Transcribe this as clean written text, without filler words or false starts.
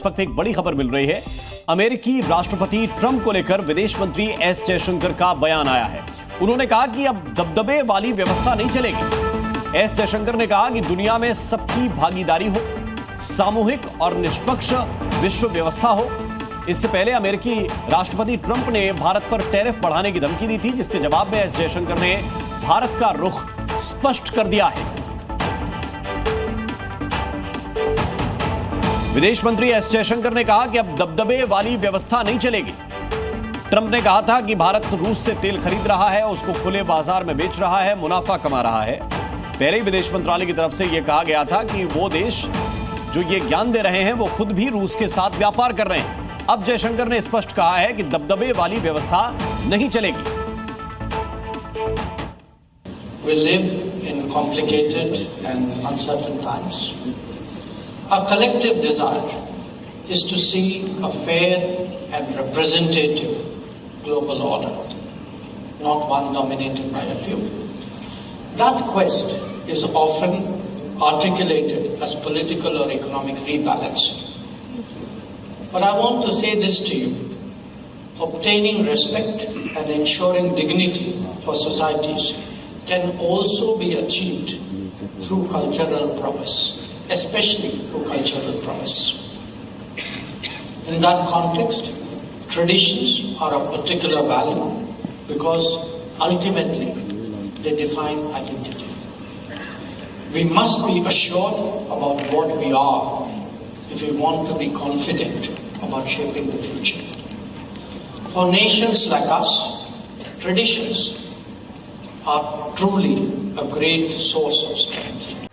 वक्त एक बड़ी खबर मिल रही है। अमेरिकी राष्ट्रपति ट्रंप को लेकर विदेश मंत्री एस जयशंकर का बयान आया है। उन्होंने कहा कि अब दबदबे वाली व्यवस्था नहीं चलेगी। एस जयशंकर ने कहा कि दुनिया में सबकी भागीदारी हो, सामूहिक और निष्पक्ष विश्व व्यवस्था हो। इससे पहले अमेरिकी राष्ट्रपति ट्रंप ने भारत पर टैरिफ बढ़ाने की धमकी दी थी, जिसके जवाब में एस जयशंकर ने भारत का रुख स्पष्ट कर दिया है। विदेश मंत्री एस जयशंकर ने कहा कि अब दबदबे वाली व्यवस्था नहीं चलेगी। ट्रंप ने कहा था कि भारत रूस से तेल खरीद रहा है, उसको खुले बाजार में बेच रहा है, मुनाफा कमा रहा है। पहले ही विदेश मंत्रालय की तरफ से यह कहा गया था कि वो देश जो ये ज्ञान दे रहे हैं वो खुद भी रूस के साथ व्यापार कर रहे हैं। अब जयशंकर ने स्पष्ट कहा है कि दबदबे वाली व्यवस्था नहीं चलेगी। We live in complicated and uncertain times. Our collective desire is to see a fair and representative global order, not one dominated by a few. That quest is often articulated as political or economic rebalancing. But I want to say this to you: obtaining respect and ensuring dignity for societies can also be achieved through cultural prowess, especially through cultural prowess. In that context, traditions are of particular value because ultimately they define identity. We must be assured about what we are if we want to be confident about shaping the future. For nations like us, traditions are truly a great source of strength.